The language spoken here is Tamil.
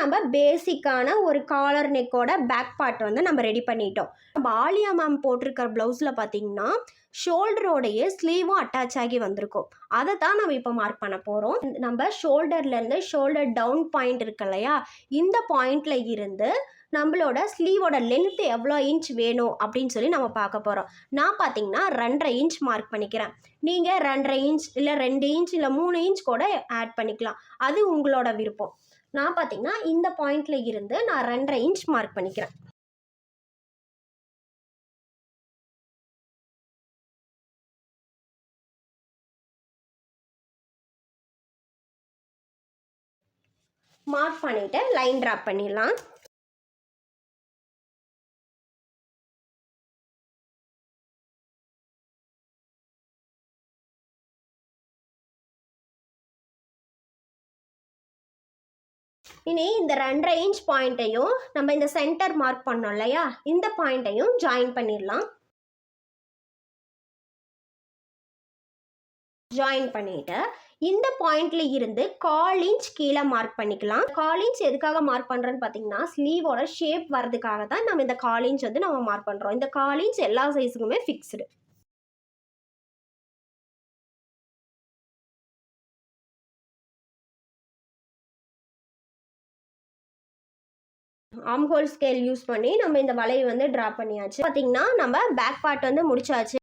நம்ம பேசிக்கான ஒரு காலர் நெக்கோட பேக் பார்ட் வந்து நம்ம ரெடி பண்ணிட்டோம். நம்ம ஆலியா மேம் போட்டிருக்கிற ப்ளவுஸில் பார்த்தீங்கன்னா ஷோல்டரோடைய ஸ்லீவும் அட்டாச் ஆகி வந்திருக்கும். அதை தான் நம்ம இப்போ மார்க் பண்ண போகிறோம். நம்ம ஷோல்டர்லேருந்து ஷோல்டர் டவுன் பாயிண்ட் இருக்கு இல்லையா, இந்த பாயிண்டில் இருந்து நம்மளோட ஸ்லீவோட லென்த் எவ்வளோ இன்ச் வேணும் அப்படின்னு சொல்லி நம்ம பார்க்க போகிறோம். நான் பார்த்தீங்கன்னா 2.5 இன்ச் மார்க் பண்ணிக்கிறேன். நீங்கள் 2.5 இன்ச் இல்லை 2 இன்ச் இல்லை 3 இன்ச் கூட ஆட் பண்ணிக்கலாம். அது உங்களோட விருப்பம். நான் பார்த்தீங்கன்னா இந்த பாயிண்ட்ல இருந்து நான் 2.5 இன்ச் மார்க் பண்ணிக்கிறேன். மார்க் பண்ணிட்டு லைன் டிராப் பண்ணிடலாம். இனி இந்த 2.5 இன்ச் பாயிண்ட்டையும் நம்ம இந்த சென்டர் மார்க் பண்ணோம் இல்லையா, இந்த பாயிண்ட்டையும் ஜாயின் பண்ணிடலாம். ஜாயின் பண்ணிட்டு இந்த பாயிண்ட்ல இருந்து 1/4 இன்ச் கீழே மார்க் பண்ணிக்கலாம். 1/4 இன்ச் எதுக்காக மார்க் பண்றோன்னு பார்த்தீங்கன்னா, ஸ்லீவோட ஷேப் வரதுக்காக தான் நம்ம இந்த 1/4 இன்ச் வந்து நம்ம மார்க் பண்றோம். இந்த 1/4 இன்ச் எல்லா சைஸுக்குமே ஃபிக்ஸ்டு. ஆம் ஹோல் ஸ்கேல் யூஸ் பண்ணி நம்ம இந்த வளைவு வந்து ட்ரா பண்ணியாச்சு. பார்த்தீங்கன்னா நம்ம பேக் பார்ட் வந்து முடிச்சாச்சு.